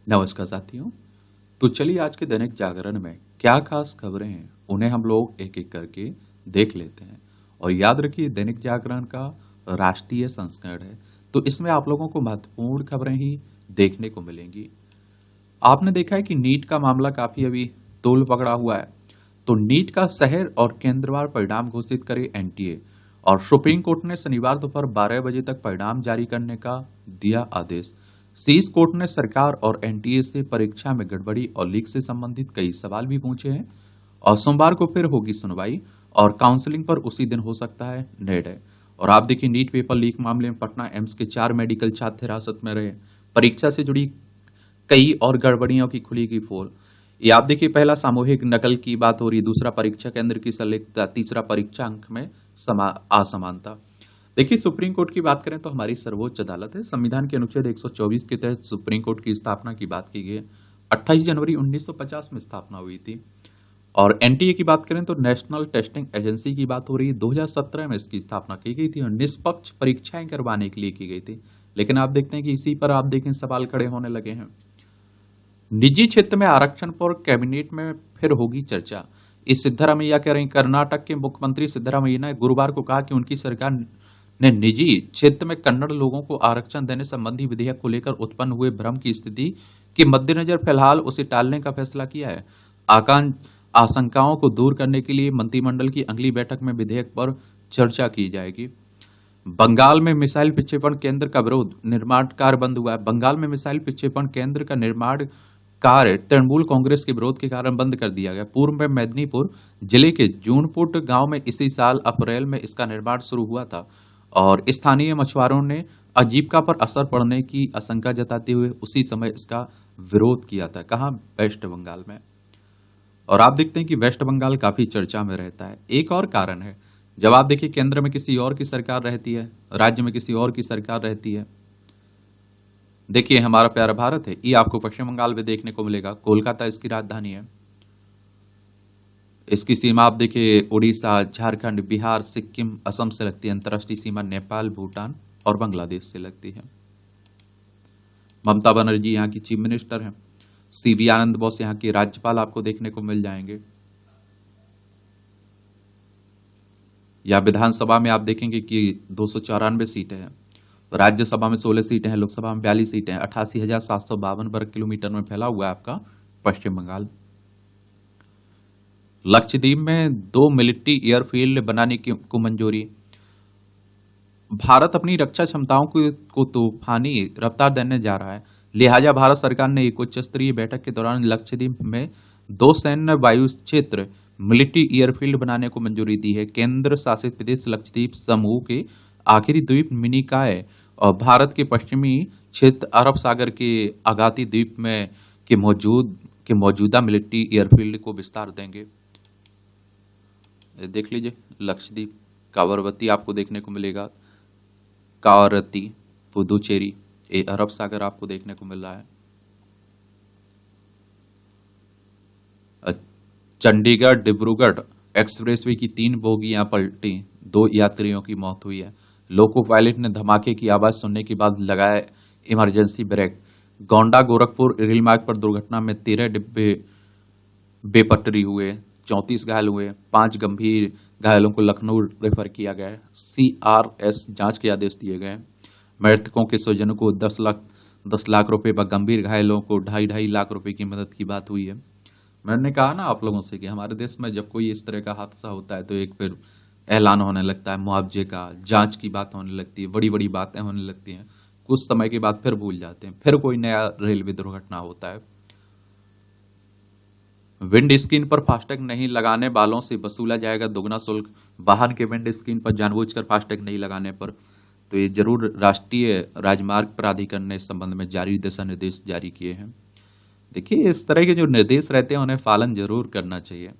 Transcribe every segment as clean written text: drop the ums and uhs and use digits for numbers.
नमस्कार साथियों। तो चलिए आज के दैनिक जागरण में क्या खास खबरें हैं उन्हें हम लोग एक एक करके देख लेते हैं। और याद रखिए दैनिक जागरण का राष्ट्रीय संस्करण है, तो इसमें आप लोगों को महत्वपूर्ण खबरें ही देखने को मिलेंगी। आपने देखा है कि नीट का मामला काफी अभी तूल पकड़ा हुआ है। तो नीट का शहर और केंद्रवार परिणाम घोषित करे एनटीए, और सुप्रीम कोर्ट ने शनिवार दोपहर 12 बजे तक परिणाम जारी करने का दिया आदेश। शीर्ष कोर्ट ने सरकार और एनटीए से परीक्षा में गड़बड़ी और लीक से संबंधित कई सवाल भी पूछे हैं, और सोमवार को फिर होगी सुनवाई और काउंसलिंग पर उसी दिन हो सकता है निर्णय। और आप देखिए नीट पेपर लीक मामले में पटना एम्स के 4 मेडिकल छात्र हिरासत में रहे। परीक्षा से जुड़ी कई और गड़बड़ियों की खुलेगी पोल। ये आप देखिए पहला सामूहिक नकल की बात हो रही, दूसरा परीक्षा केंद्र की संलिप्तता, तीसरा परीक्षा अंक में असमानता। देखिए सुप्रीम कोर्ट की बात करें तो हमारी सर्वोच्च अदालत है। संविधान के अनुच्छेद 124 के तहत सुप्रीम कोर्ट की स्थापना की बात की गई है। 28 जनवरी 1950 में स्थापना हुई थी। और एनटीए की बात करें तो नेशनल टेस्टिंग एजेंसी की बात हो रही है। 2017 में इसकी स्थापना की गई थी और निष्पक्ष परीक्षाएं करवाने के लिए की गई थी। लेकिन आप देखते हैं कि इसी पर आप देखें सवाल खड़े होने लगे हैं। निजी क्षेत्र में आरक्षण पर कैबिनेट में फिर होगी चर्चा। इस सिद्धरामैया कह रही, कर्नाटक के मुख्यमंत्री सिद्धरामैया ने गुरुवार को कहा कि उनकी सरकार ने निजी क्षेत्र में कन्नड़ लोगों को आरक्षण देने संबंधी विधेयक को लेकर उत्पन्न हुए भ्रम की स्थिति के मद्देनजर फिलहाल उसे टालने का फैसला किया है। आशंकाओं को दूर करने के लिए मंत्रिमंडल की अगली बैठक में विधेयक पर चर्चा की जाएगी। बंगाल में मिसाइल विक्षेपण केंद्र का विरोध, निर्माण कार्य बंद हुआ है। बंगाल में मिसाइल विक्षेपण केंद्र का निर्माण कार्य तृणमूल कांग्रेस के विरोध के कारण बंद कर दिया गया। पूर्व में मेदिनीपुर जिले के जूनपुट गांव में इसी साल अप्रैल में इसका निर्माण शुरू हुआ था, और स्थानीय मछुआरों ने आजीविका पर असर पड़ने की आशंका जताते हुए उसी समय इसका विरोध किया था। कहां? वेस्ट बंगाल में। और आप देखते हैं कि वेस्ट बंगाल काफी चर्चा में रहता है। एक और कारण है, जब आप देखिए केंद्र में किसी और की सरकार रहती है, राज्य में किसी और की सरकार रहती है। देखिए हमारा प्यारा भारत है, ये आपको पश्चिम बंगाल में देखने को मिलेगा। कोलकाता इसकी राजधानी है। इसकी सीमा आप देखिए उड़ीसा, झारखंड, बिहार, सिक्किम, असम से लगती है। अंतर्राष्ट्रीय सीमा नेपाल, भूटान और बांग्लादेश से लगती है। ममता बनर्जी यहाँ की चीफ मिनिस्टर हैं। सीवी आनंद बोस यहाँ के राज्यपाल आपको देखने को मिल जाएंगे। या विधानसभा में आप देखेंगे कि 294 सीटें हैं। राज्यसभा में 16 सीटें हैं, लोकसभा में 42 सीटें हैं। 88,752 वर्ग किलोमीटर में फैला हुआ है आपका पश्चिम बंगाल। लक्षद्वीप में 2 मिलिट्री एयरफील्ड बनाने को मंजूरी। भारत अपनी रक्षा क्षमताओं को तूफानी रफ्तार देने जा रहा है, लिहाजा भारत सरकार ने एक उच्च स्तरीय बैठक के दौरान लक्षद्वीप में 2 सैन्य वायु क्षेत्र मिलिट्री एयरफील्ड बनाने को मंजूरी दी है। केंद्र शासित प्रदेश लक्षद्वीप समूह के आखिरी द्वीप मिनिकॉय और भारत के पश्चिमी क्षेत्र अरब सागर के अगाती द्वीप में के मौजूदा मिलिट्री एयरफील्ड को विस्तार देंगे। देख लीजिए लक्षद्वीप, कावरवती आपको देखने को मिलेगा। कावरती, पुदुचेरी, ये अरब सागर आपको देखने को मिल रहा है। चंडीगढ़ डिब्रूगढ़ एक्सप्रेसवे की 3 बोगियां पलटी, 2 यात्रियों की मौत हुई है। लोको पायलट ने धमाके की आवाज सुनने के बाद लगाया emergency brake. Gonda Gorakhpur rail मार्ग पर दुर्घटना में 13 डिब्बे बेपटरी हुए, 34 घायल हुए। 5 गंभीर घायलों को लखनऊ रेफर किया गया है। CRS जांच के आदेश दिए गए। मृतकों के स्वजनों को 10 लाख रुपए व गंभीर घायलों को 2.5 लाख रुपए की मदद की बात हुई है। मैंने कहा ना आप लोगों से कि हमारे देश में जब कोई इस तरह का हादसा होता है तो एक फिर ऐलान होने लगता है मुआवजे का, जांच की बात होने लगती है, बड़ी बड़ी बातें होने लगती हैं। कुछ समय के बाद फिर भूल जाते हैं, फिर कोई नया रेलवे दुर्घटना होता है। विंड स्क्रीन पर फास्टैग नहीं लगाने वालों से वसूला जाएगा दोगुना शुल्क। वाहन के विंड स्क्रीन पर जानबूझकर फास्टैग नहीं लगाने पर तो ये जरूर राष्ट्रीय राजमार्ग प्राधिकरण ने इस संबंध में जारी दिशा निर्देश जारी किए हैं। देखिए इस तरह के जो निर्देश रहते हैं उन्हें पालन जरूर करना चाहिए।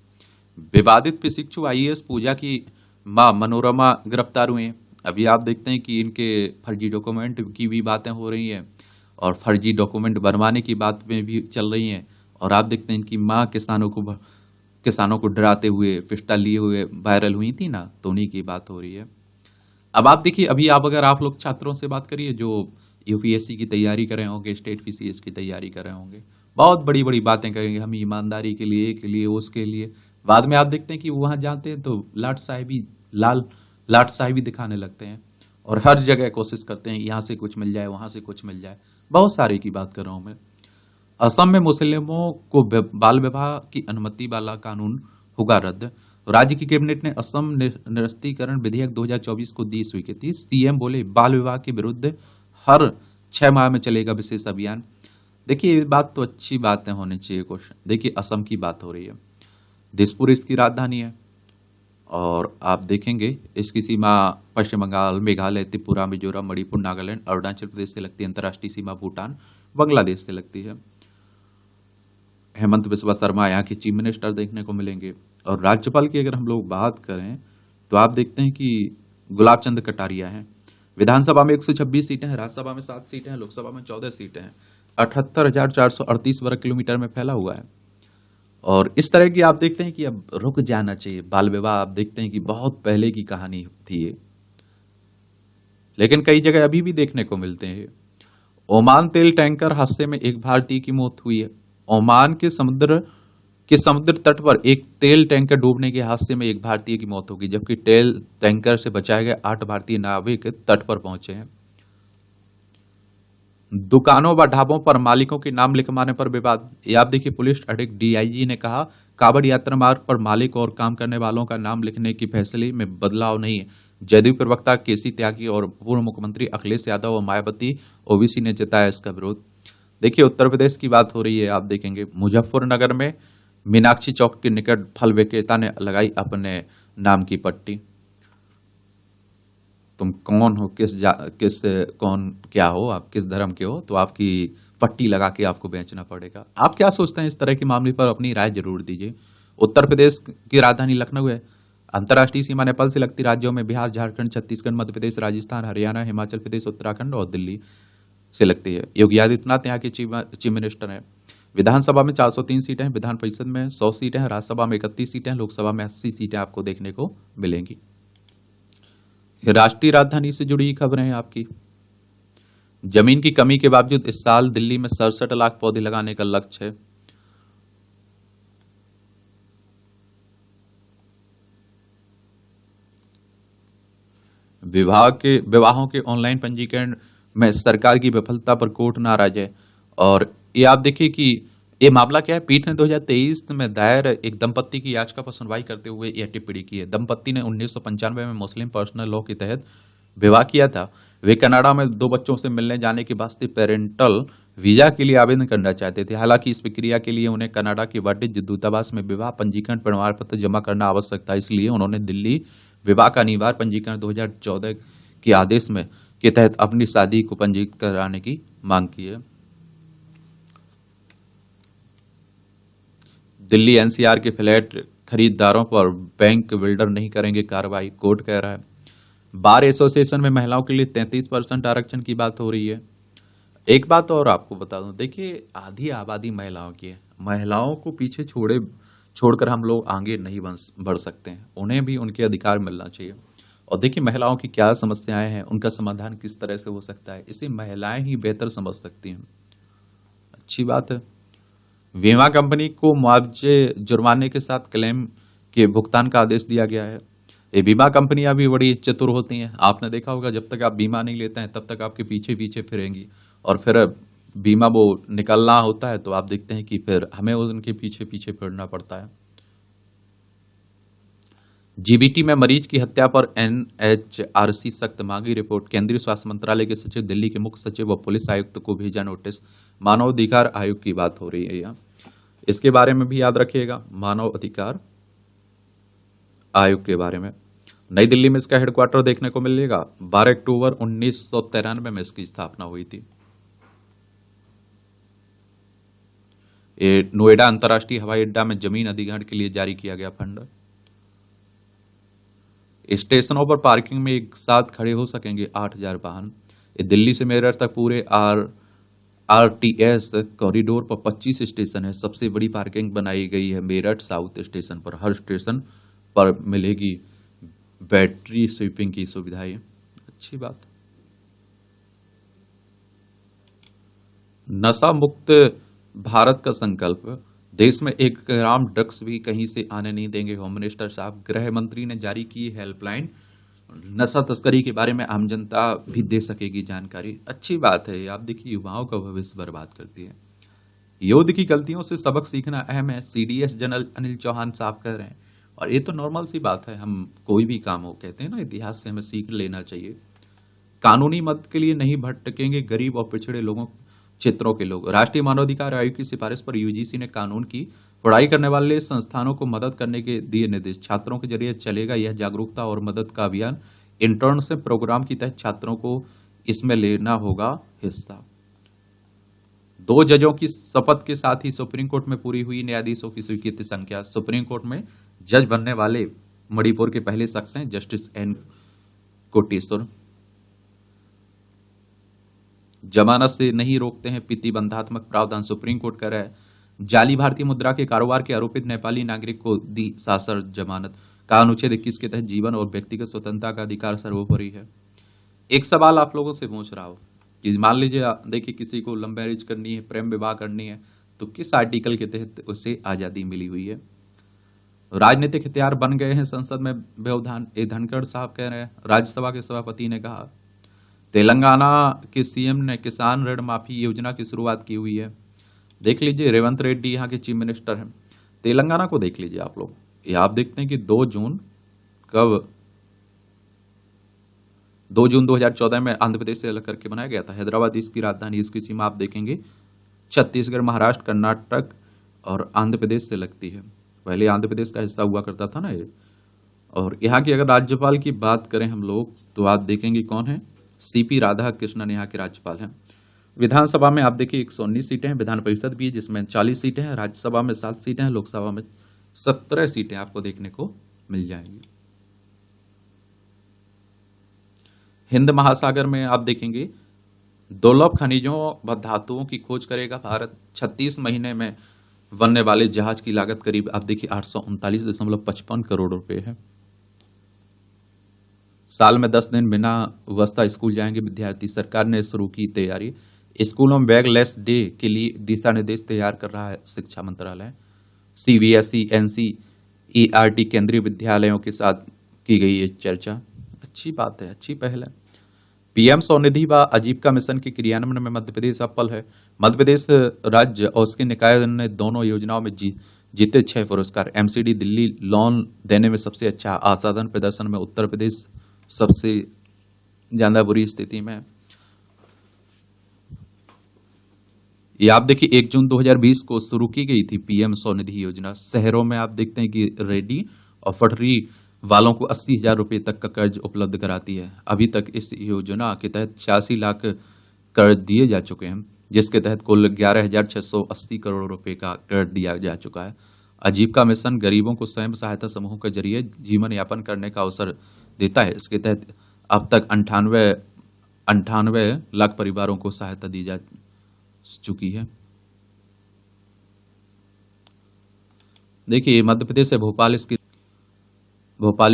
विवादित प्रशिक्षु IAS पूजा की मां मनोरमा गिरफ्तार हुए। अभी आप देखते हैं कि इनके फर्जी डॉक्यूमेंट की भी बातें हो रही हैं और फर्जी डॉक्यूमेंट बनवाने की बात में भी चल रही हैं। और आप देखते हैं इनकी मां किसानों को डराते हुए पिस्टल लिए हुए वायरल हुई थी ना, तो उन्हीं की बात हो रही है। अब आप देखिए अभी अगर आप लोग छात्रों से बात करिए जो यूपीएससी की तैयारी कर रहे होंगे, स्टेट पीसीएस की तैयारी कर रहे होंगे, बहुत बड़ी बड़ी बातें करेंगे, हम ईमानदारी के लिए उसके लिए। बाद में आप देखते हैं कि वहां जाते हैं तो लाट साहेबी दिखाने लगते हैं और हर जगह कोशिश करते हैं यहाँ से कुछ मिल जाए, वहां से कुछ मिल जाए। बहुत सारे की बात कर रहा हूं मैं। असम में मुस्लिमों को बाल विवाह की अनुमति वाला कानून होगा रद्द। राज्य की कैबिनेट ने असम निरस्तीकरण विधेयक 2024 को दी स्वीकृति। सीएम बोले बाल विवाह के विरुद्ध हर 6 माह में चलेगा विशेष अभियान। देखिए ये बात तो अच्छी बातें होनी चाहिए क्वेश्चन। देखिए असम की बात हो रही है, दिसपुर इसकी राजधानी है और आप देखेंगे इसकी सीमा पश्चिम बंगाल, मेघालय, त्रिपुरा, मिजोरम, मणिपुर, नागालैंड, अरुणाचल प्रदेश से लगती है। अंतर्राष्ट्रीय सीमा भूटान, बांग्लादेश से लगती है। हेमंत बिस्वा शर्मा यहाँ के चीफ मिनिस्टर देखने को मिलेंगे। और राज्यपाल की अगर हम लोग बात करें तो आप देखते हैं कि गुलाब चंद कटारिया हैं। विधानसभा में 126 सीटें हैं, राज्यसभा में 7 सीटें हैं, लोकसभा में 14 सीटें हैं। 78,438 वर्ग किलोमीटर में फैला हुआ है। और इस तरह की आप देखते हैं कि अब रुक जाना चाहिए बाल विवाह। आप देखते हैं कि बहुत पहले की कहानी थी ये, लेकिन कई जगह अभी भी देखने को मिलते हैं। ओमान तेल टैंकर हादसे में एक भारतीय की मौत हुई है। ओमान के समुद्र तट पर एक तेल टैंकर डूबने के हादसे में एक भारतीय की मौत हो गई, जबकि तेल टैंकर से बचाए गए 8 भारतीय नाविक तट पर पहुंचे हैं। दुकानों व ढाबों पर मालिकों के नाम लिखवाने पर विवाद। ये आप देखिए, पुलिस अधीक्षक डीआईजी ने कहा कांवड़ यात्रा मार्ग पर मालिक और काम करने वालों का नाम लिखने की फैसले में बदलाव नहीं है। जदयू प्रवक्ता केसी त्यागी और पूर्व मुख्यमंत्री अखिलेश यादव और मायावती ओवैसी ने जताया इसका विरोध। देखिए उत्तर प्रदेश की बात हो रही है, आप देखेंगे मुजफ्फरनगर में मीनाक्षी चौक के निकट फल विक्रेता ने लगाई अपने नाम की पट्टी। तुम कौन हो, कौन क्या हो, आप किस धर्म के हो, तो आपकी पट्टी लगा के आपको बेचना पड़ेगा। आप क्या सोचते हैं इस तरह के मामले पर? अपनी राय जरूर दीजिए। उत्तर प्रदेश की राजधानी लखनऊ है। अंतर्राष्ट्रीय सीमा नेपाल से लगती राज्यों में बिहार, झारखंड, छत्तीसगढ़, मध्य प्रदेश, राजस्थान, हरियाणा, हिमाचल प्रदेश, उत्तराखंड और दिल्ली से लगती है। योगी आदित्यनाथ यहाँ के चीफ मिनिस्टर हैं। विधानसभा में 403 सीटें हैं, विधान परिषद में 100 सीटें हैं, राज्यसभा में 31 सीटें हैं, लोकसभा में 80 सीटें आपको देखने को मिलेंगी। राष्ट्रीय राजधानी से जुड़ी खबरें हैं आपकी। जमीन की कमी के बावजूद इस साल दिल्ली में 67 लाख पौधे लगाने का लक्ष्य है। विवाहों के ऑनलाइन पंजीकरण में सरकार की विफलता पर कोर्ट नाराज है। और ये आप देखिए कि ये मामला क्या है। पीठ ने 2023 में दायर एक दंपत्ति की याचिका पर सुनवाई करते हुए यह टिप्पणी की है। दंपत्ति ने 1995 में मुस्लिम पर्सनल लॉ के तहत विवाह किया था। वे कनाडा में 2 बच्चों से मिलने जाने के वास्ते पेरेंटल वीजा के लिए आवेदन करना चाहते थे। हालांकि इस प्रक्रिया के लिए उन्हें कनाडा के वाणिज्य दूतावास में विवाह पंजीकरण प्रमाण पत्र जमा करना आवश्यक था। इसलिए उन्होंने दिल्ली विवाह का अनिवार्य पंजीकरण 2014 के आदेश में के तहत अपनी शादी को पंजीकृत कराने की मांग की है। दिल्ली एनसीआर के फ्लैट खरीदारों पर बैंक बिल्डर नहीं करेंगे कार्रवाई, कोर्ट कह रहा है। बार एसोसिएशन में महिलाओं के लिए 33% आरक्षण की बात हो रही है। एक बात और आपको बता दूं, देखिए आधी आबादी महिलाओं की है। महिलाओं को पीछे छोड़कर हम लोग आगे नहीं बढ़ सकते हैं। उन्हें भी उनके अधिकार मिलना चाहिए। और देखिए महिलाओं की क्या समस्याएं हैं, उनका समाधान किस तरह से हो सकता है, इसे महिलाएं ही बेहतर समझ सकती हैं। अच्छी बात है। बीमा कंपनी को मुआवजे जुर्माने के साथ क्लेम के भुगतान का आदेश दिया गया है। ये बीमा कंपनियां भी बड़ी चतुर होती हैं। आपने देखा होगा जब तक आप बीमा नहीं लेते हैं तब तक आपके पीछे पीछे फिरेंगी, और फिर बीमा वो निकलना होता है तो आप देखते हैं कि फिर हमें उनके पीछे पीछे फिरना पड़ता है। जीबीटी में मरीज की हत्या पर एनएचआरसी सख्त मांगी रिपोर्ट। केंद्रीय स्वास्थ्य मंत्रालय के सचिव, दिल्ली के मुख्य सचिव व पुलिस आयुक्त को भेजा नोटिस। मानव अधिकार आयोग की बात हो रही है यहाँ, इसके बारे में भी याद रखिएगा। मानव अधिकार आयोग के बारे में नई दिल्ली में इसका हेडक्वार्टर देखने को मिलेगा। 12 अक्टूबर 1993 में इसकी स्थापना हुई थी। नोएडा अंतर्राष्ट्रीय हवाई अड्डा में जमीन अधिग्रहण के लिए जारी किया गया फंड। स्टेशनों पर पार्किंग में एक साथ खड़े हो सकेंगे 8,000 वाहन। दिल्ली से मेरठ तक पूरे आरटीएस कॉरिडोर पर 25 स्टेशन है। सबसे बड़ी पार्किंग बनाई गई है मेरठ साउथ स्टेशन पर। हर स्टेशन पर मिलेगी बैटरी स्वीपिंग की सुविधाएं। अच्छी बात। नशा मुक्त भारत का संकल्प, देश में 1 ग्राम ड्रग्स भी कहीं से आने नहीं देंगे होम मिनिस्टर साहब। गृह मंत्री ने जारी की हेल्पलाइन, नशा तस्करी के बारे में आम जनता भी दे सकेगी जानकारी। अच्छी बात है। आप देखिए, युवाओं का भविष्य बर्बाद करती है। युद्ध की गलतियों से सबक सीखना अहम है, सीडीएस जनरल अनिल चौहान साहब कह रहे हैं। और ये तो नॉर्मल सी बात है, हम कोई भी काम हो, कहते हैं ना, इतिहास से हमें सीख लेना चाहिए। कानूनी मदद के लिए नहीं भटकेंगे गरीब और पिछड़े लोगों क्षेत्रों के लोग। राष्ट्रीय मानवाधिकार आयोग की सिफारिश पर यूजीसी ने कानून की पढ़ाई करने वाले संस्थानों को मदद करने के दिए निर्देश। छात्रों के जरिए चलेगा यह जागरूकता और मदद का अभियान। इंटर्नशिप प्रोग्राम के तहत छात्रों को इसमें लेना होगा हिस्सा। 2 जजों की शपथ के साथ ही सुप्रीम कोर्ट में पूरी हुई न्यायाधीशों की स्वीकृति संख्या। सुप्रीम कोर्ट में जज बनने वाले मणिपुर के पहले शख्स हैं जस्टिस एन कोटेश्वर। जमानत से नहीं रोकते हैं प्रतिबंधात्मक प्रावधान, सुप्रीम कोर्ट कह रहा है। जाली भारतीय मुद्रा के कारोबार के आरोपित नेपाली नागरिक को दी सासर जमानत। का अनुच्छेद 21 के तहत जीवन और व्यक्तिगत स्वतंत्रता का अधिकार सर्वोपरि है। एक सवाल आप लोगों से पूछ रहा हूं कि मान लीजिए, देखिए, किसी को लव मैरिज करनी है, प्रेम विवाह करनी है, तो किस आर्टिकल के तहत उसे आजादी मिली हुई है? राजनीतिक हथियार बन गए हैं संसद में व्यवधान, ए धनखड़ साहब कह रहे हैं। राज्यसभा के सभापति ने कहा तेलंगाना के सीएम ने किसान ऋण माफी योजना की शुरुआत की हुई है। देख लीजिए, रेवंत रेड्डी यहाँ के चीफ मिनिस्टर हैं। तेलंगाना को देख लीजिए आप लोग। ये आप देखते हैं कि 2 जून 2014 में आंध्र प्रदेश से अलग करके बनाया गया था। हैदराबाद इसकी राजधानी, इसकी सीमा आप देखेंगे छत्तीसगढ़, महाराष्ट्र, कर्नाटक और आंध्र प्रदेश से लगती है। पहले आंध्र प्रदेश का हिस्सा हुआ करता था ना ये। और यहाँ की अगर राज्यपाल की बात करें हम लोग, तो आप देखेंगे कौन है, सीपी राधा कृष्णन यहाँ के राज्यपाल हैं। विधानसभा में आप देखिए 119 सीटें हैं, विधान परिषद भी है जिसमें 40 सीटें हैं, राज्यसभा में 7 सीटें हैं, लोकसभा में 17 सीटें आपको देखने को मिल जाएंगी। हिंद महासागर में आप देखेंगे दुर्लभ खनिजों व धातुओं की खोज करेगा भारत। 36 महीने में बनने वाले जहाज की लागत करीब आप देखिए 839.55 करोड़ रुपए है। साल में 10 दिन बिना वस्ता स्कूल जाएंगे विद्यार्थी, सरकार ने शुरू की तैयारी। स्कूलों में बैगलेस डे के लिए दिशा निर्देश तैयार कर रहा है शिक्षा मंत्रालय। सीबीएसई, एनसीईआरटी केंद्रीय विद्यालयों के साथ की गई ये चर्चा। अच्छी बात है, अच्छी पहल है। पीएम स्वनिधि व आजीविका मिशन के क्रियान्वयन में मध्य प्रदेश सफल है। मध्य प्रदेश राज्य और उसके निकाय ने दोनों योजनाओं में जीते 6 पुरस्कार। एमसीडी दिल्ली लोन देने में सबसे अच्छा, असाधारण प्रदर्शन में उत्तर प्रदेश सबसे ज्यादा बुरी स्थिति में। ये आप देखिए 1 जून 2020 को शुरू की गई थी पीएम स्वनिधि योजना। शहरों में आप देखते हैं कि रेडी और पटरी वालों को 80,000 रुपए तक का कर्ज उपलब्ध कराती है। अभी तक इस योजना के तहत 86 लाख कर्ज दिए जा चुके हैं, जिसके तहत कुल 11,680 करोड़ रुपए का कर्ज दिया जा चुका है। आजीविका मिशन गरीबों को स्वयं सहायता समूहों के जरिए जीवन यापन करने का अवसर देता है। इसके तहत अब तक 98 लाख परिवारों को सहायता दी जा चुकी है। देखिए, मध्य प्रदेश से भोपाल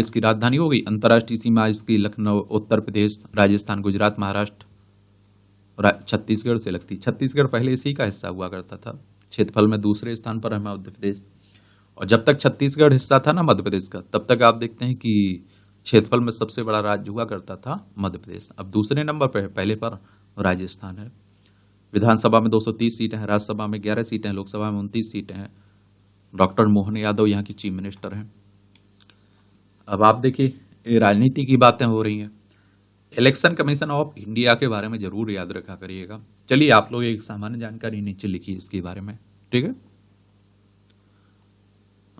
इसकी राजधानी हो गई। अंतर्राष्ट्रीय सीमा इसकी लखनऊ, उत्तर प्रदेश, राजस्थान, गुजरात, महाराष्ट्र, छत्तीसगढ़ से लगती। छत्तीसगढ़ पहले इसी का हिस्सा हुआ करता था। क्षेत्रफल में दूसरे स्थान पर है मध्य प्रदेश। और जब तक छत्तीसगढ़ हिस्सा था ना मध्य प्रदेश का, तब तक आप देखते हैं कि क्षेत्रफल में सबसे बड़ा राज्य हुआ करता था मध्य प्रदेश। अब दूसरे नंबर पर है, पहले पर राजस्थान है। विधानसभा में 230 सीटें हैं, राज्यसभा में 11 सीटें हैं, लोकसभा में 29 सीटें हैं। डॉक्टर मोहन यादव यहाँ की चीफ मिनिस्टर हैं। अब आप देखिए, राजनीति की बातें हो रही हैं। इलेक्शन कमीशन ऑफ इंडिया के बारे में जरूर याद रखा करिएगा। चलिए, आप लोग एक सामान्य जानकारी नीचे लिखिए इसके बारे में, ठीक है।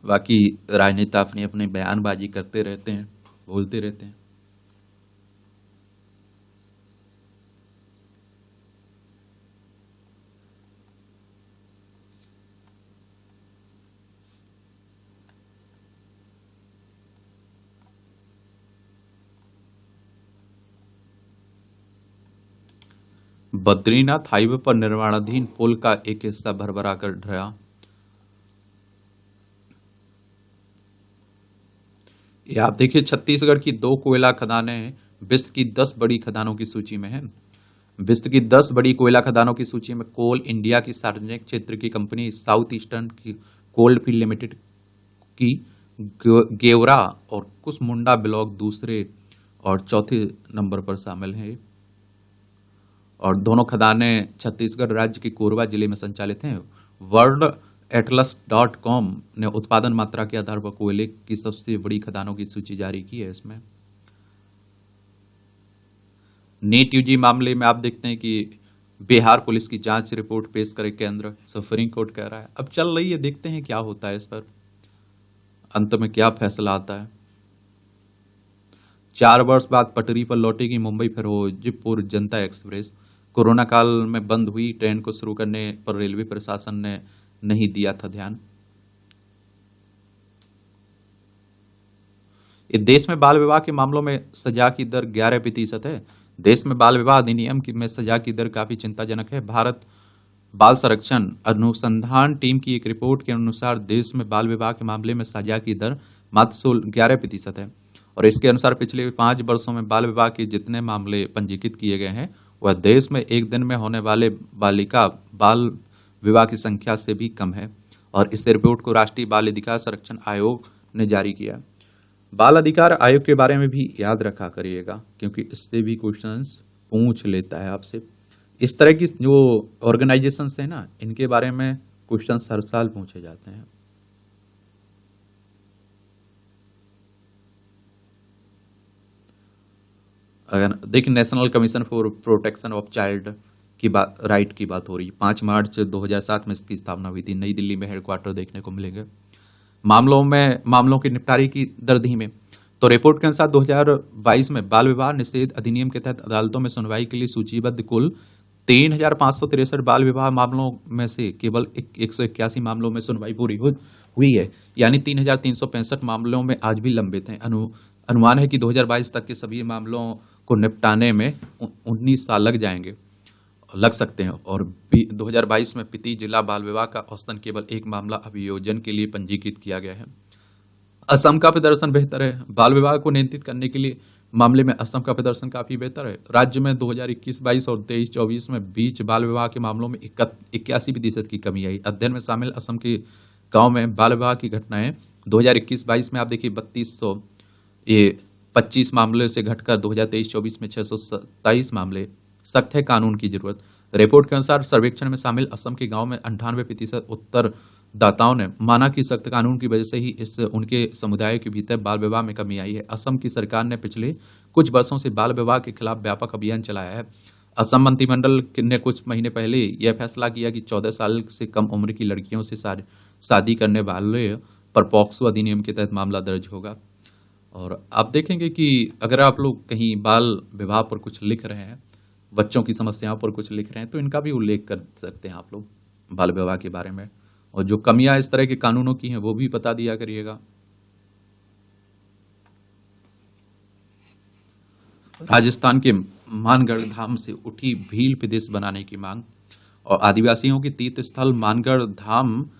बाकी राजनेता अपनी अपनी बयानबाजी करते रहते हैं, बोलते रहते हैं। बद्रीनाथ हाईवे पर निर्माणाधीन पुल का एक हिस्सा भरभरा कर ढहा। ये आप देखिए, छत्तीसगढ़ की 2 कोयला खदानें विश्व की 10 बड़ी खदानों की सूची में हैं। विश्व की 10 बड़ी कोयला खदानों की सूची में कोल इंडिया की सार्वजनिक क्षेत्र की कंपनी साउथ ईस्टर्न की कोल्ड फील्ड लिमिटेड की गेवरा और कुसमुंडा ब्लॉक दूसरे और चौथे नंबर पर शामिल हैं। और दोनों खदानें छत्तीसगढ़ राज्य के कोरबा जिले में संचालित हैं। वर्ल्ड एटलस.com ने उत्पादन मात्रा के आधार पर कोयले की सबसे बड़ी खदानों की सूची जारी की है। इसमें नीट यूजी मामले में आप देखते हैं कि बिहार पुलिस की जांच रिपोर्ट पेश करे केंद्र, सुप्रीम कोर्ट कह रहा है। अब चल रही है, देखते हैं क्या होता है, इस पर अंत में क्या फैसला आता है। 4 वर्ष बाद पटरी पर लौटेगी मुंबई फिरोजपुर जनता एक्सप्रेस। कोरोना काल में बंद हुई ट्रेन को शुरू करने पर रेलवे प्रशासन ने नहीं दिया था ध्यान। इस देश में बाल विवाह के मामलों में सजा की दर 11% है। देश में बाल विवाह अधिनियम में सजा की दर काफी चिंताजनक है। भारत बाल संरक्षण अनुसंधान टीम की एक रिपोर्ट के अनुसार देश में बाल विवाह के मामले में सजा की दर मात्र 11% है। और इसके अनुसार पिछले 5 वर्षों में बाल विवाह के जितने मामले पंजीकृत किए गए हैं वह देश में एक दिन में होने वाले बालिका बाल विवाह की संख्या से भी कम है। और इस रिपोर्ट को राष्ट्रीय बाल अधिकार संरक्षण आयोग ने जारी किया। बाल अधिकार आयोग के बारे में भी याद रखा करिएगा, क्योंकि इससे भी क्वेश्चंस पूछ लेता है आपसे। इस तरह की जो ऑर्गेनाइजेशंस है ना, इनके बारे में क्वेश्चंस हर साल पूछे जाते हैं। अगर देखिए, national commission for protection of child की बात, राइट की बात हो रही है। 5 मार्च 2007 में इसकी स्थापना हुई थी। नई दिल्ली में हेडक्वार्टर देखने को मिलेंगे। मामलों के निपटारे की दर धीमे। तो रिपोर्ट के अनुसार 2022 में बाल विवाह निषेध अधिनियम के तहत अदालतों में सुनवाई के लिए सूचीबद्ध कुल 3,563 बाल विवाह मामलों में से केवल 181 मामलों में सुनवाई पूरी हुई है। यानी 3,365 मामलों में आज भी लंबित हैं। अनुमान है कि 2022 तक के सभी मामलों को निपटाने में 19 साल लग सकते हैं। और 2022 में प्रति जिला बाल विवाह का औसतन केवल एक मामला अभियोजन के लिए पंजीकृत किया गया है। असम का प्रदर्शन बेहतर है। बाल विवाह को नियंत्रित करने के लिए मामले में असम का प्रदर्शन काफी बेहतर है। राज्य में 2021-22 और 23-24 में बीच बाल विवाह के मामलों में 81% की कमी आई। अध्ययन में शामिल असम के गांव में बाल विवाह की घटनाएं 2021-22 में आप देखिए 3225 मामले से घटकर 2023-24 में 627 मामले। सख्त है कानून की जरूरत। रिपोर्ट के अनुसार सर्वेक्षण में शामिल असम के गांव में 98% उत्तरदाताओं ने माना कि सख्त कानून की वजह से ही उनके समुदाय के भीतर बाल विवाह में कमी आई है। असम की सरकार ने पिछले कुछ वर्षों से बाल विवाह के खिलाफ व्यापक अभियान चलाया है। असम मंत्रिमंडल ने कुछ महीने पहले यह फैसला किया कि 14 साल से कम उम्र की लड़कियों से शादी करने वाले पर पॉक्सो अधिनियम के तहत मामला दर्ज होगा। और आप देखेंगे कि अगर आप लोग कहीं बाल विवाह पर कुछ लिख रहे हैं, बच्चों की समस्याओं पर कुछ लिख रहे हैं, तो इनका भी उल्लेख कर सकते हैं आप लोग बाल विवाह के बारे में। और जो कमियां इस तरह के कानूनों की हैं वो भी बता दिया करिएगा। राजस्थान के मानगढ़ धाम से उठी भील प्रदेश बनाने की मांग। और आदिवासियों की तीर्थ स्थल मानगढ़ धाम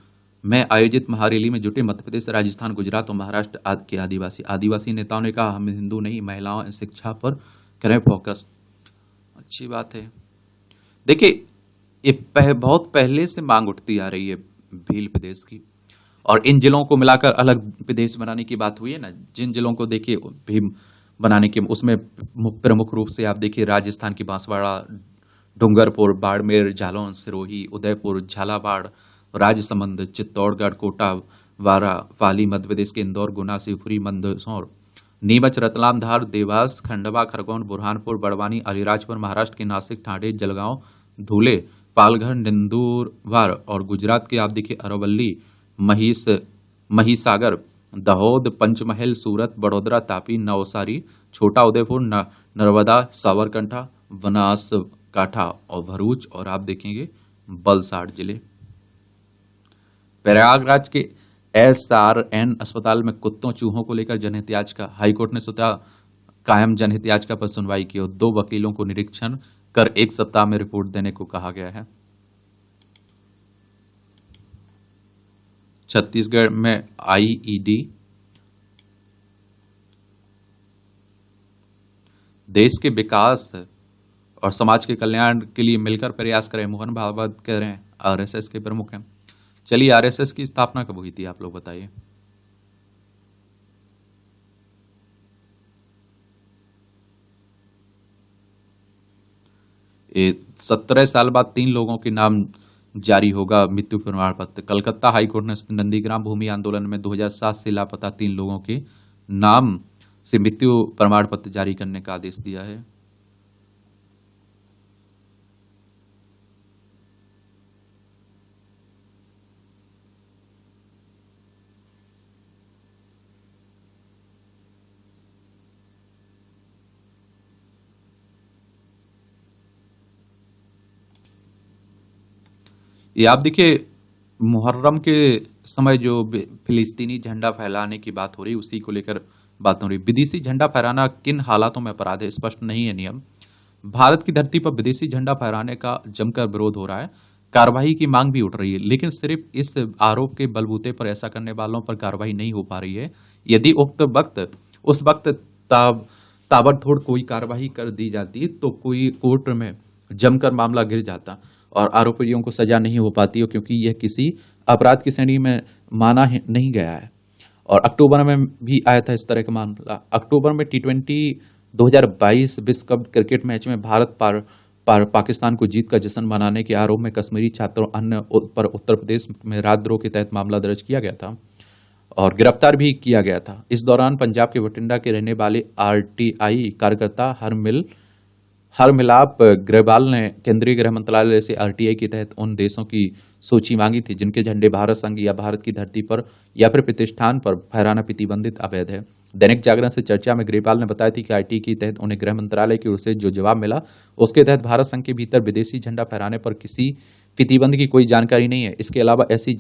में आयोजित महारैली में जुटे मध्य प्रदेश, राजस्थान, गुजरात और महाराष्ट्र आदि के आदिवासी नेताओं ने कहा, हम हिंदू नहीं, महिलाओं शिक्षा पर करें फोकस। अच्छी बात है। देखिए, ये बहुत पहले से मांग उठती आ रही है भील प्रदेश की। और इन जिलों को मिलाकर अलग प्रदेश बनाने की बात हुई है ना, जिन जिलों को देखिए भीम बनाने के, उसमें प्रमुख रूप से आप देखिए राजस्थान की बांसवाड़ा, डूंगरपुर, बाड़मेर, जालौन, सिरोही, उदयपुर, झालावाड़, राजसमंद, चित्तौड़गढ़, कोटा, वारा, पाली, मध्य प्रदेश के इंदौर, गुना, शिवपुरी, मंदसौर, नीमच, रतलाम, धार, देवास, खंडवा, खरगोन, बुरहानपुर, बड़वानी, अलीराजपुर, महाराष्ट्र के नासिक, ठाणे, जलगांव, धुले, पालघर, नंदुरबार और गुजरात के आप देखिए अरवल्ली, महिसागर, दाहोद, पंचमहल, सूरत, बड़ोदरा, तापी, नवसारी, छोटा उदयपुर, नर्मदा, साबरकांठा, बनासकांठा और भरूच और आप देखेंगे वलसाड़ जिले। प्रयागराज के SRN अस्पताल में कुत्तों चूहों को लेकर जनहित याचिका। हाईकोर्ट ने स्वतः कायम जनहित याचिका पर सुनवाई की और 2 वकीलों को निरीक्षण कर 1 सप्ताह में रिपोर्ट देने को कहा गया है। छत्तीसगढ़ में IED देश के विकास और समाज के कल्याण के लिए मिलकर प्रयास करें, मोहन भागवत कह रहे हैं, आरएसएस के प्रमुख हैं। चलिए, आरएसएस की स्थापना कब हुई थी, आप लोग बताइए। ये 17 साल बाद 3 लोगों के नाम जारी होगा मृत्यु प्रमाण पत्र। कलकत्ता हाईकोर्ट ने नंदीग्राम भूमि आंदोलन में 2007 से लापता 3 लोगों के नाम से मृत्यु प्रमाण पत्र जारी करने का आदेश दिया है। ये आप देखिए, मुहर्रम के समय जो फिलिस्तीनी झंडा फहराने की बात हो रही, उसी को लेकर बात हो रही। विदेशी झंडा फहराना किन हालातों में अपराध है, स्पष्ट नहीं है नियम। भारत की धरती पर विदेशी झंडा फहराने का जमकर विरोध हो रहा है, कार्रवाई की मांग भी उठ रही है, लेकिन सिर्फ इस आरोप के बलबूते पर ऐसा करने वालों पर कार्रवाई नहीं हो पा रही है। यदि उस वक्त ताबड़तोड़ कोई कार्रवाई कर दी जाती तो कोई कोर्ट में जमकर मामला गिर जाता और आरोपियों को सजा नहीं हो पाती हो, क्योंकि यह किसी अपराध की श्रेणी में माना नहीं गया है। और अक्टूबर में भी आया था इस तरह का मामला। अक्टूबर में T20 2022 विश्व कप क्रिकेट मैच में भारत पाकिस्तान को जीत का जश्न मनाने के आरोप में कश्मीरी छात्रों अन्य पर उत्तर प्रदेश में राजद्रोह के तहत मामला दर्ज किया गया था और गिरफ्तार भी किया गया था। इस दौरान पंजाब के बठिंडा के रहने वाले RTI कार्यकर्ता हरमिलाप ग्रेवाल ने केंद्रीय गृह मंत्रालय से RTI के तहत उन देशों की सूची मांगी थी जिनके झंडे भारत संघ या भारत की धरती पर या फिर प्रतिष्ठान पर फहराना प्रतिबंधित अवैध है। दैनिक जागरण से चर्चा में ग्रेवाल ने बताया थी कि RTI के तहत उन्हें गृह मंत्रालय की ओर से जो जवाब मिला, उसके तहत भारत संघ के भीतर विदेशी झंडा फहराने पर किसी प्रतिबंध की कोई जानकारी नहीं है। इसके अलावा ऐसी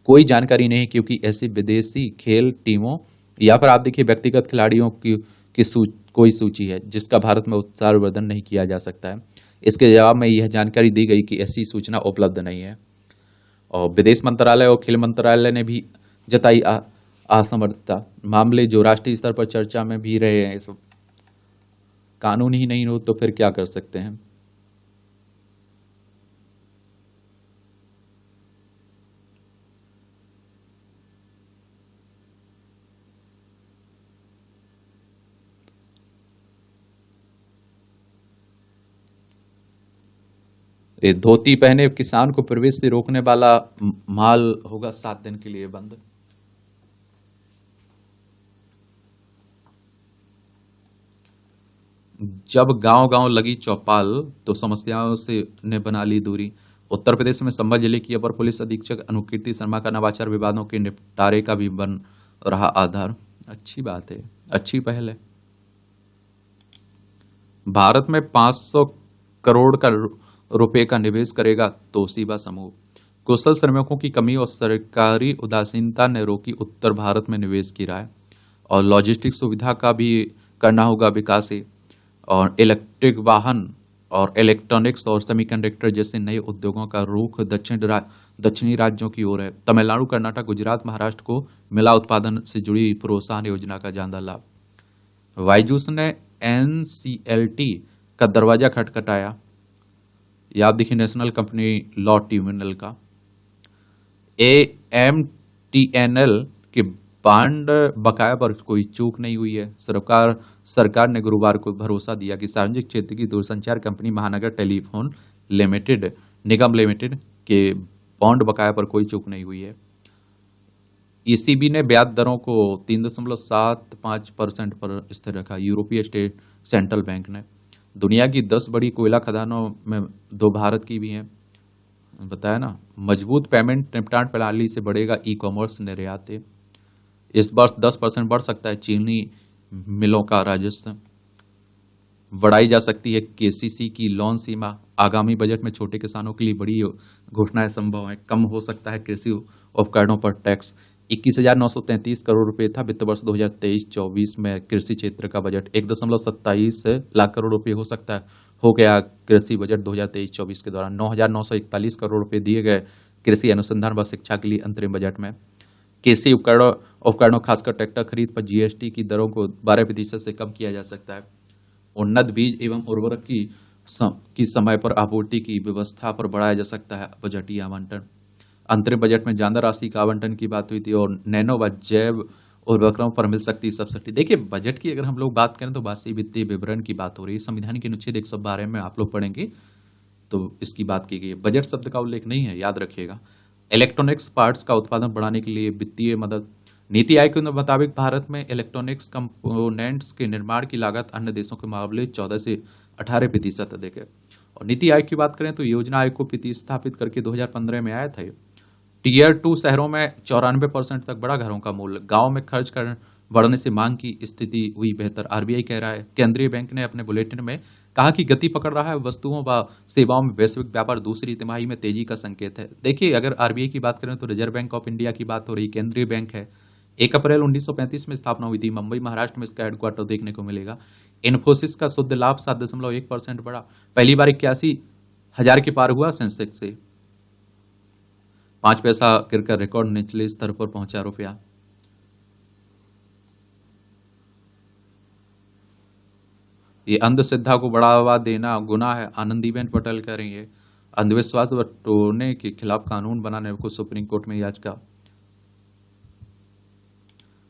कोई जानकारी नहीं, क्योंकि ऐसी विदेशी खेल टीमों या फिर आप देखिए व्यक्तिगत खिलाड़ियों की कोई सूची है जिसका भारत में उत्तरावर्धन नहीं किया जा सकता है। इसके जवाब में यह जानकारी दी गई कि ऐसी सूचना उपलब्ध नहीं है। और विदेश मंत्रालय और खेल मंत्रालय ने भी जताई असमर्थता। मामले जो राष्ट्रीय स्तर पर चर्चा में भी रहे हैं, इस कानून ही नहीं हो तो फिर क्या कर सकते हैं। ये धोती पहने किसान को प्रवेश से रोकने वाला माल होगा 7 दिन के लिए बंद। जब गांव गांव लगी चौपाल तो समस्याओं से ने बना ली दूरी। उत्तर प्रदेश में संभल जिले की अपर पुलिस अधीक्षक अनुकीर्ति शर्मा का नवाचार विवादों के निपटारे का भी बन रहा आधार। अच्छी बात है, अच्छी पहल है। भारत में 500 करोड़ का रुपए का निवेश करेगा तोशिबा समूह। कुशल श्रमिकों की कमी और सरकारी उदासीनता ने रोकी उत्तर भारत में निवेश की राह। और लॉजिस्टिक सुविधा का भी करना होगा विकास है। और इलेक्ट्रिक वाहन और इलेक्ट्रॉनिक्स और सेमीकंडक्टर जैसे नए उद्योगों का रुख दक्षिणी राज्यों की ओर है। तमिलनाडु, कर्नाटक, गुजरात, महाराष्ट्र को मिला उत्पादन से जुड़ी प्रोत्साहन योजना का जानदार लाभ। बायजूस ने NCLT का दरवाजा खटखटाया। या आप देखिए नेशनल कंपनी लॉ ट्रिब्यूनल का। AMTNL के बांड बकाया पर कोई चूक नहीं हुई है। सरकार ने गुरुवार को भरोसा दिया कि सार्वजनिक क्षेत्र की दूरसंचार कंपनी महानगर टेलीफोन निगम लिमिटेड के बॉन्ड बकाया पर कोई चूक नहीं हुई है। ECB ने ब्याज दरों को 3.75% पर स्थिर रखा। यूरोपीय सेंट्रल बैंक ने। दुनिया की 10 बड़ी कोयला खदानों में 2 भारत की भी हैं, बताया ना। मजबूत पेमेंट निपटान प्रणाली से बढ़ेगा ई-कॉमर्स निर्यात। इस वर्ष 10% बढ़ सकता है चीनी मिलों का राजस्व। बढ़ाई जा सकती है KCC की लोन सीमा। आगामी बजट में छोटे किसानों के लिए बड़ी घोषणाएं संभव है। कम हो सकता है कृषि उपकरणों पर टैक्स। 21,933 करोड़ रुपए था वित्त वर्ष 2023-24 में कृषि क्षेत्र का बजट। 1.27 लाख करोड़ रुपए हो गया कृषि बजट 2023-24 के दौरान। 9,941 करोड़ रुपए दिए गए कृषि अनुसंधान व शिक्षा के लिए अंतरिम बजट में। कृषि उपकरणों खासकर ट्रैक्टर खरीद पर GST की दरों को 12% से कम किया जा सकता है। उन्नत बीज एवं उर्वरक की की समय पर आपूर्ति की व्यवस्था पर बढ़ाया जा सकता है बजटीय आवंटन। अंतरिम बजट में ज्यादा राशि का आवंटन की बात हुई थी और नैनो व जैव उर्वरकों पर मिल सकती है सब्सिडी। देखिए, बजट की अगर हम लोग बात करें तो वार्षिक वित्तीय विवरण की बात हो रही है। संविधान के अनुच्छेद 112 में आप लोग पढ़ेंगे तो इसकी बात की गई है। बजट शब्द का उल्लेख नहीं है, याद रखिएगा। इलेक्ट्रॉनिक्स पार्ट्स का उत्पादन बढ़ाने के लिए वित्तीय मदद। नीति आयोग के मुताबिक भारत में इलेक्ट्रॉनिक्स कंपोनेंट्स के निर्माण की लागत अन्य देशों के मुकाबले 14 से 18% अधिक है। और नीति आयोग की बात करें तो योजना आयोग को प्रतिस्थापित करके 2015 में आया था। टीयर 2 शहरों में 94% तक बढ़ा घरों का मूल्य। गांव में खर्च कर बढ़ने से मांग की स्थिति हुई बेहतर, आरबीआई कह रहा है। केंद्रीय बैंक ने अपने बुलेटिन में कहा कि गति पकड़ रहा है वस्तुओं व सेवाओं में वैश्विक व्यापार दूसरी तिमाही में तेजी का संकेत है। देखिए, अगर आरबीआई की बात करें तो रिजर्व बैंक ऑफ इंडिया की बात हो रही, केंद्रीय बैंक है। 1 अप्रैल 1935 में स्थापना हुई थी। मुंबई महाराष्ट्र में इसका हेडक्वार्टर देखने को मिलेगा। इन्फोसिस का शुद्ध लाभ 7.1% बढ़ा। पहली बार 81,000 के पार हुआ सेंसेक्स से। 5 पैसा गिरकर रिकॉर्ड निचले स्तर पर पहुंचा रुपया। ये अंधश्रद्धा को बढ़ावा देना गुनाह है, आनंदीबेन पटेल कह रही है। अंधविश्वास बटोरने के खिलाफ कानून बनाने को सुप्रीम कोर्ट में याचिका।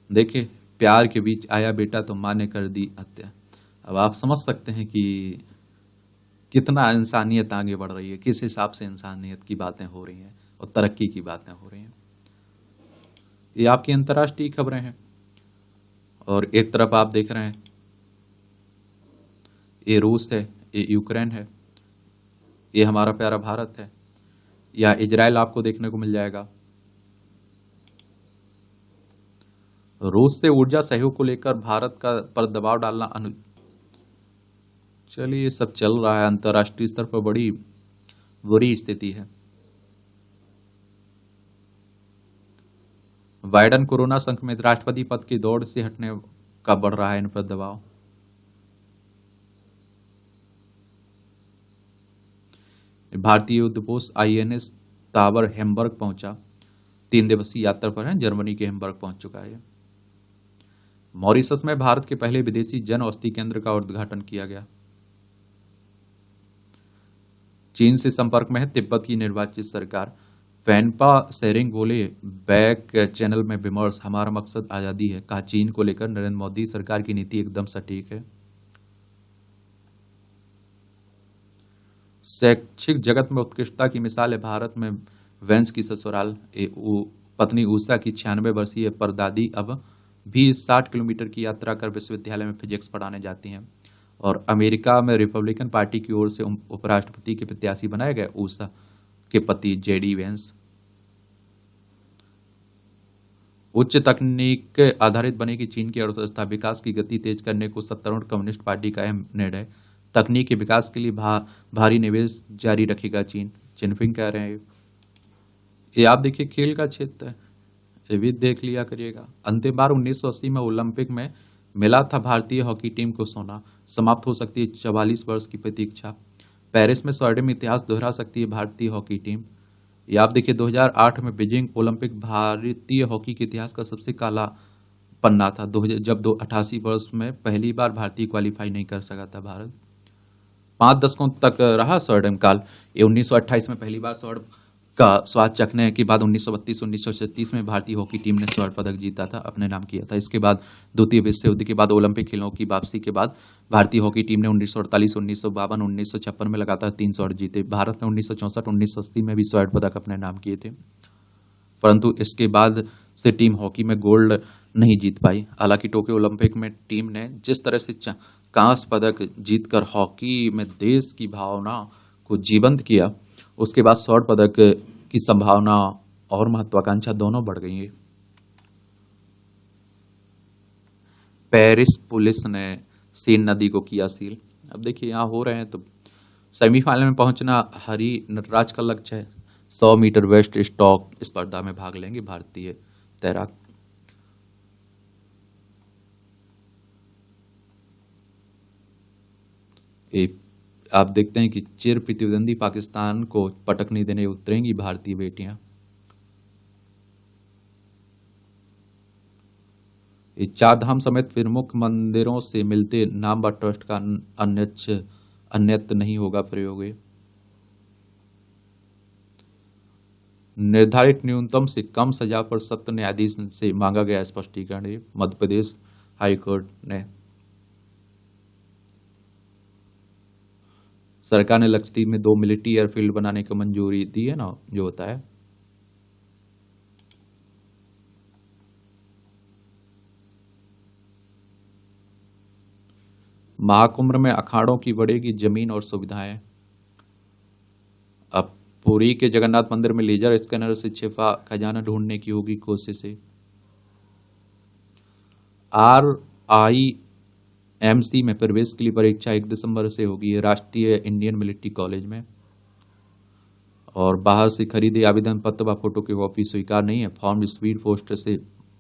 देखिए, प्यार के बीच आया बेटा तो माँ ने कर दी हत्या। अब आप समझ सकते हैं कि कितना इंसानियत आगे बढ़ रही है, किस हिसाब से इंसानियत की बातें हो रही हैं और तरक्की की बातें हो रही हैं। ये आपकी अंतर्राष्ट्रीय खबरें हैं। और एक तरफ आप देख रहे हैं, ये रूस है, ये यूक्रेन है, ये हमारा प्यारा भारत है, या इजराइल आपको देखने को मिल जाएगा। रूस से ऊर्जा सहयोग को लेकर भारत का पर दबाव डालना चलिए, ये सब चल रहा है। अंतर्राष्ट्रीय स्तर पर बड़ी बुरी स्थिति है। बाइडन कोरोना संक्रमित, राष्ट्रपति पद की दौड़ से हटने का बढ़ रहा है इन पर दबाव। भारतीय युद्धपोत आईएनएस तावर हैम्बर्ग पहुंचा। 3 दिवसीय यात्रा पर है, जर्मनी के हैम्बर्ग पहुंच चुका है। मॉरिशस में भारत के पहले विदेशी जन औषधि केंद्र का उद्घाटन किया गया। चीन से संपर्क में है तिब्बत की निर्वाचित सरकार। फैनपा शेरिंग बोले, बैक चैनल में विमर्श, हमारा मकसद आजादी है। कहा, चीन को लेकर नरेंद्र मोदी सरकार की नीति एकदम सटीक है। शैक्षिक जगत में उत्कृष्टता की मिसाल है भारत में वेंस की ससुराल। पत्नी उषा की 96 वर्षीय परदादी अब भी 60 किलोमीटर की यात्रा कर विश्वविद्यालय में फिजिक्स पढ़ाने जाती हैं। और अमेरिका में रिपब्लिकन पार्टी की ओर से उपराष्ट्रपति के प्रत्याशी बनाए गए उषा के पति जेडी वेंस। उच्च तकनीक आधारित बनेगी चीन की अर्थव्यवस्था, विकास की गति तेज करने को सत्तारूढ़ कम्युनिस्ट पार्टी का अहम निर्णय। तकनीक के विकास के लिए भारी निवेश जारी रखेगा चीन, जिनपिंग कह रहे हैं। ये आप देखिए, खेल का क्षेत्र है, ये भी देख लिया करिएगा। अंतिम बार 1980 में ओलंपिक में मिला था भारतीय हॉकी टीम को सोना। समाप्त हो सकती है 44 वर्ष की प्रतीक्षा। पेरिस में स्वर्णिम इतिहास दोहरा सकती है भारतीय हॉकी टीम। ये आप देखिए, 2008 में बीजिंग ओलंपिक भारतीय हॉकी के इतिहास का सबसे काला पन्ना था, जब 88 वर्ष में पहली बार भारतीय क्वालिफाई नहीं कर सका था भारत। 5 दशकों तक रहा स्वर्णिम काल। ये 1928 में पहली बार स्वर्ण का स्वाद चखने के बाद 1932-1936 में भारतीय हॉकी टीम ने स्वर्ण पदक जीता था, अपने नाम किया था। इसके बाद द्वितीय विश्व युद्ध के बाद ओलंपिक खेलों की वापसी के बाद भारतीय हॉकी टीम ने 1948, 1952, 1956 में लगातार 3 स्वर्ण जीते। भारत ने 1964, 1980 में भी स्वर्ण पदक अपने नाम किए थे, परंतु इसके बाद से टीम हॉकी में गोल्ड नहीं जीत पाई। हालांकि टोक्यो ओलंपिक में टीम ने जिस तरह से कांस्य पदक जीतकर हॉकी में देश की भावना को जीवंत किया, उसके बाद स्वर्ण पदक की संभावना और महत्वाकांक्षा दोनों बढ़ गई है। पेरिस पुलिस ने सीन नदी को किया सील। अब देखिए, यहाँ हो रहे हैं तो सेमीफाइनल में पहुंचना हरी नटराज का लक्ष्य है। 100 मीटर वेस्ट स्टॉक स्पर्धा में भाग लेंगे भारतीय तैराक। आप देखते हैं कि चिर प्रतिद्वंदी पाकिस्तान को पटकनी देने उतरेंगी भारतीय बेटियां। चार धाम समेत प्रमुख मंदिरों से मिलते नामवर ट्रस्ट का अन्यत्र नहीं होगा प्रयोग। निर्धारित न्यूनतम से कम सजा पर सत्र न्यायाधीश से मांगा गया स्पष्टीकरण। मध्य प्रदेश हाईकोर्ट ने। सरकार ने लक्षद्वीप में 2 मिलिट्री एयरफील्ड बनाने की मंजूरी दी है ना, जो होता है। महाकुंभ में अखाड़ों की बढ़ेगी जमीन और सुविधाएं। अब पुरी के जगन्नाथ मंदिर में लेजर स्कैनर से छिपा खजाना ढूंढने की होगी कोशिशें। RIMC में प्रवेश के लिए परीक्षा 1 दिसंबर से होगी राष्ट्रीय इंडियन मिलिट्री कॉलेज में। और बाहर से खरीदे आवेदन पत्र व फोटो की कॉपी स्वीकार नहीं है। फॉर्म स्पीड पोस्ट से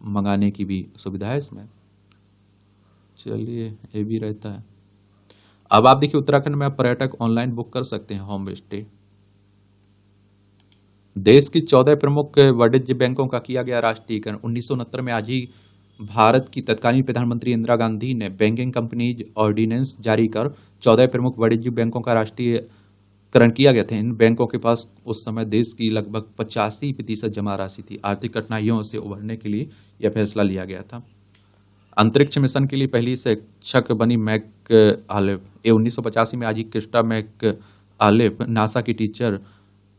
मंगाने की भी सुविधा है इसमें। चलिए, ये भी रहता है। अब आप देखिए, उत्तराखंड में आप पर्यटक ऑनलाइन बुक कर सकते हैं होम स्टे। देश की 14 प्रमुख वाणिज्य बैंकों का किया गया राष्ट्रीयकरण। 1969 में आज ही भारत की तत्कालीन प्रधानमंत्री इंदिरा गांधी ने बैंकिंग कंपनीज ऑर्डिनेंस जारी कर 14 प्रमुख वाणिज्य बैंकों का राष्ट्रीयकरण किया गया था। इन बैंकों के पास उस समय देश की लगभग 85% जमा राशि थी। आर्थिक कठिनाइयों से उबरने के लिए यह फैसला लिया गया था। अंतरिक्ष मिशन के लिए पहली शिक्षक बनी मैक आलिफ। 1985 में आज ही क्रिस्टा मैक आलिफ नासा की टीचर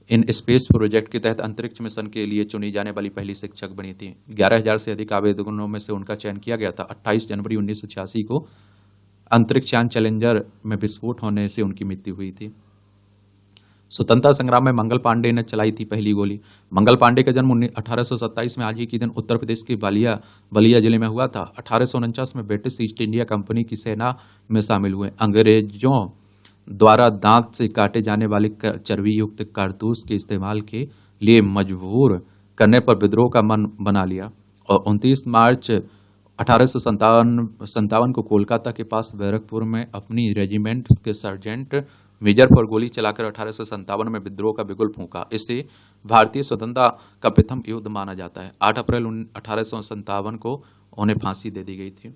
इन स्पेस प्रोजेक्ट के तहत अंतरिक्ष मिशन के लिए चुनी जाने वाली पहली शिक्षक बनी थी। 11,000 से अधिक आवेदकों में से उनका चयन किया गया था। 28 जनवरी 1986 को अंतरिक्षयान चैलेंजर में विस्फोट होने से उनकी मृत्यु हुई थी। स्वतंत्रता संग्राम में मंगल पांडे ने चलाई थी पहली गोली। मंगल पांडे का जन्म 1827 में आज ही के दिन उत्तर प्रदेश के बलिया जिले में हुआ था। 1849 में ब्रिटिश ईस्ट इंडिया कंपनी की सेना में शामिल हुए। अंग्रेजों द्वारा दांत से काटे जाने वाले चर्बी युक्त कारतूस के इस्तेमाल के लिए मजबूर करने पर विद्रोह का मन बना लिया और 29 मार्च 1857 को कोलकाता के पास बैरकपुर में अपनी रेजिमेंट के सर्जेंट मेजर पर गोली चलाकर 1857 में विद्रोह का बिगुल फूंका। इसे भारतीय स्वतंत्रता का प्रथम युद्ध माना जाता है। 8 अप्रैल 1857 को उन्हें फांसी दे दी गई थी।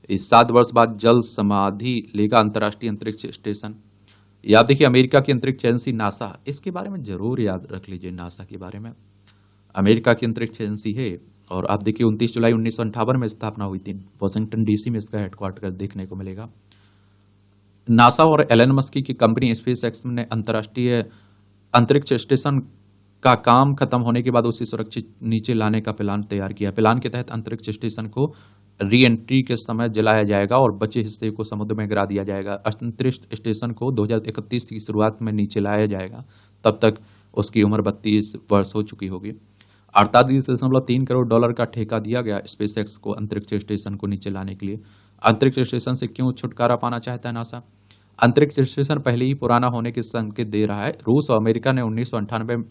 इस 7 वर्ष बाद जल समाधि लेगा अंतर्राष्ट्रीय अंतरिक्ष स्टेशन। याद देखिए, अमेरिका की अंतरिक्ष एजेंसी नासा, इसके बारे में जरूर याद रख लीजिए। नासा के बारे में अमेरिका की अंतरिक्ष एजेंसी है और आप देखिए 29 जुलाई 1958 में स्थापना हुई थी। वॉशिंगटन DC में इसका हेडक्वार्टर देखने को मिलेगा। नासा और एलन मस्क की कंपनी स्पेस एक्स ने अंतर्राष्ट्रीय अंतरिक्ष स्टेशन का काम खत्म होने के बाद उसे सुरक्षित नीचे लाने का प्लान तैयार किया। प्लान के तहत अंतरिक्ष स्टेशन को री एंट्री के समय जलाया जाएगा और बचे हिस्से को समुद्र में गिरा दिया जाएगा। अंतरिक्ष स्टेशन को 2031 की शुरुआत में नीचे लाया जाएगा। तब तक उसकी उम्र 32 वर्ष हो चुकी होगी। 48.3 करोड़ डॉलर का ठेका दिया गया स्पेस एक्स को अंतरिक्ष स्टेशन को नीचे लाने के लिए। अंतरिक्ष स्टेशन से क्यों छुटकारा पाना चाहता है नासा? अंतरिक्ष स्टेशन पहले ही पुराना होने के संकेत दे रहा है। रूस और अमेरिका ने 1998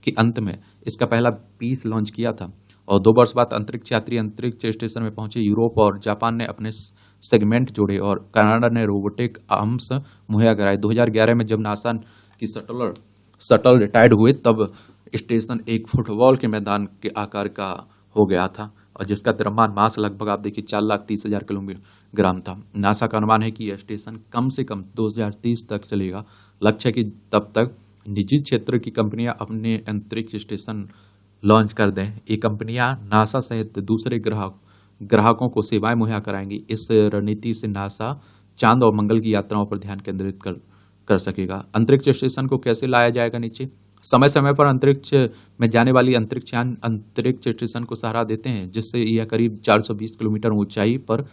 के अंत में इसका पहला पीस लॉन्च किया था और 2 वर्ष बाद अंतरिक्ष यात्री अंतरिक्ष स्टेशन में पहुंचे। यूरोप और जापान ने अपने सेगमेंट जोड़े और कनाडा ने रोबोटिक आर्म्स मुहैया कराए। 2011 में जब नासा की शटल रिटायर्ड हुए तब स्टेशन एक फुटबॉल के मैदान के आकार का हो गया था और जिसका द्रव्यमान मास लगभग आप देखिए 4,30,000 किलोग्राम था। नासा का अनुमान है कि यह स्टेशन कम से कम 2030 तक चलेगा। लक्ष्य है कि तब तक निजी क्षेत्र की कंपनियां अपने अंतरिक्ष स्टेशन लॉन्च कर दें। ये कंपनियां नासा सहित दूसरे ग्राहकों को सेवाएं मुहैया कराएंगी। इस रणनीति से नासा चांद और मंगल की यात्राओं पर ध्यान केंद्रित कर सकेगा। अंतरिक्ष स्टेशन को कैसे लाया जाएगा नीचे? समय समय पर अंतरिक्ष में जाने वाली अंतरिक्षयान अंतरिक्ष स्टेशन को सहारा देते हैं जिससे यह करीब 420 किलोमीटर ऊंचाई पर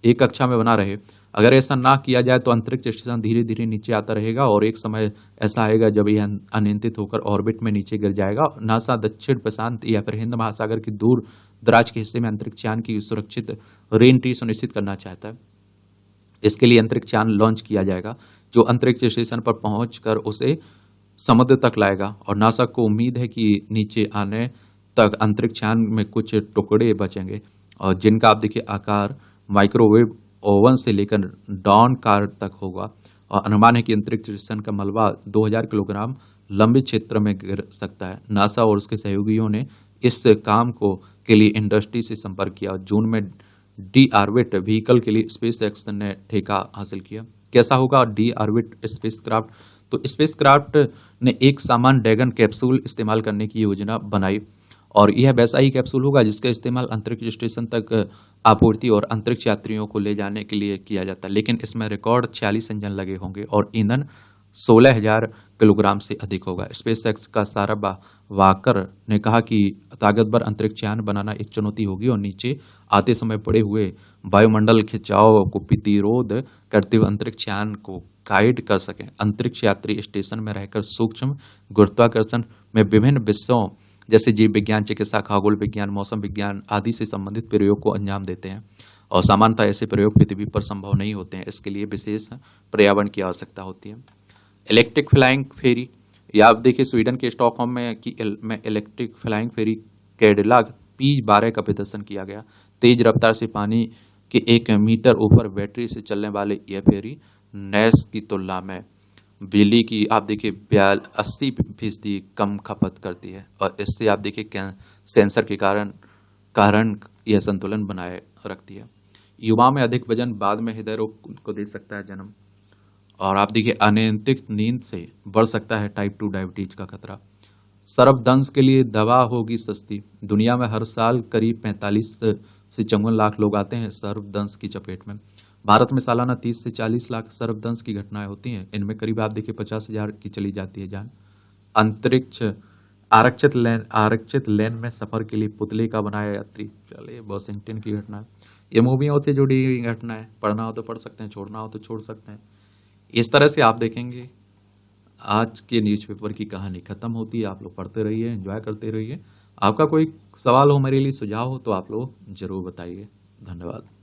एक कक्षा में बना रहे। अगर ऐसा ना किया जाए तो अंतरिक्ष स्टेशन धीरे धीरे नीचे आता रहेगा और एक समय ऐसा आएगा जब यह अनियंत्रित होकर ऑर्बिट में नीचे गिर जाएगा। नासा दक्षिण प्रशांत या फिर हिंद महासागर की दूर दराज के हिस्से में अंतरिक्षयान की सुरक्षित री एंट्री सुनिश्चित करना चाहता है। इसके लिए अंतरिक्षयान लॉन्च किया जाएगा जो अंतरिक्ष स्टेशन पर पहुंचकर उसे समुद्र तक लाएगा और नासा को उम्मीद है कि नीचे आने तक अंतरिक्षयान में कुछ टुकड़े बचेंगे और जिनका आप देखिए आकार माइक्रोवेव ओवन से लेकर डॉन कार तक होगा और अनुमान है कि अंतरिक्ष स्टेशन का मलबा 2000 किलोग्राम लंबे क्षेत्र में गिर सकता है। नासा और उसके सहयोगियों ने इस काम के लिए इंडस्ट्री से संपर्क किया। जून में डी ऑर्बिट व्हीकल के लिए स्पेस एक्स ने ठेका हासिल किया। कैसा होगा डी ऑर्बिट स्पेसक्राफ्ट? तो स्पेसक्राफ्ट ने एक सामान्य ड्रैगन कैप्सूल इस्तेमाल करने की योजना बनाई और यह वैसा ही कैप्सूल होगा जिसका इस्तेमाल अंतरिक्ष स्टेशन तक आपूर्ति और अंतरिक्ष यात्रियों को ले जाने के लिए किया जाता है। लेकिन इसमें रिकॉर्ड 46 इंजन लगे होंगे और ईंधन 16,000 किलोग्राम से अधिक होगा। स्पेस एक्स का सारा वाकर ने कहा कि ताकतवर अंतरिक्ष यान बनाना एक चुनौती होगी और नीचे आते समय पड़े हुए वायुमंडल खिंचाव को प्रतिरोध करते हुए अंतरिक्ष यान को गाइड कर सकें। अंतरिक्ष यात्री स्टेशन में रहकर सूक्ष्म गुरुत्वाकर्षण में विभिन्न विषयों जैसे जीव विज्ञान, चिकित्सा, खगोल विज्ञान, मौसम विज्ञान आदि से संबंधित प्रयोग को अंजाम देते हैं और सामान्यतः ऐसे प्रयोग पृथ्वी पर संभव नहीं होते हैं। इसके लिए विशेष पर्यावरण की आवश्यकता होती है। इलेक्ट्रिक फ्लाइंग फेरी, या आप देखिए स्वीडन के स्टॉकहोम में इलेक्ट्रिक फ्लाइंग फेरी कैडिलाक P12 का प्रदर्शन किया गया। तेज रफ्तार से पानी के 1 मीटर ऊपर बैटरी से चलने वाले यह फेरी नैस की तुलना में बिजली की आप देखिए 80% कम खपत करती है और इससे आप देखिए सेंसर के कारण यह संतुलन बनाए रखती है। युवा में अधिक वजन बाद में हृदय रोग को दे सकता है जन्म और आप देखिए अनियंत्रित नींद से बढ़ सकता है टाइप 2 डायबिटीज का खतरा। सर्पदंश के लिए दवा होगी सस्ती। दुनिया में हर साल करीब 45 से 54 लाख लोग आते हैं सर्पदंश की चपेट में। भारत में सालाना 30 से 40 लाख सर्पदंश की घटनाएं होती हैं। इनमें करीब आप देखिए 50,000 की चली जाती है जान। अंतरिक्ष आरक्षित लेन में सफर के लिए पुतले का बनाया यात्री। चलिए वॉशिंगटन की घटना है। ये मूवियों से जुड़ी हुई घटना है। पढ़ना हो तो पढ़ सकते हैं, छोड़ना हो तो छोड़ सकते हैं। इस तरह से आप देखेंगे आज के न्यूज़पेपर की कहानी खत्म होती है। आप लोग पढ़ते रहिए, एंजॉय करते रहिए। आपका कोई सवाल हो मेरे लिए, सुझाव हो तो आप लोग जरूर बताइए। धन्यवाद।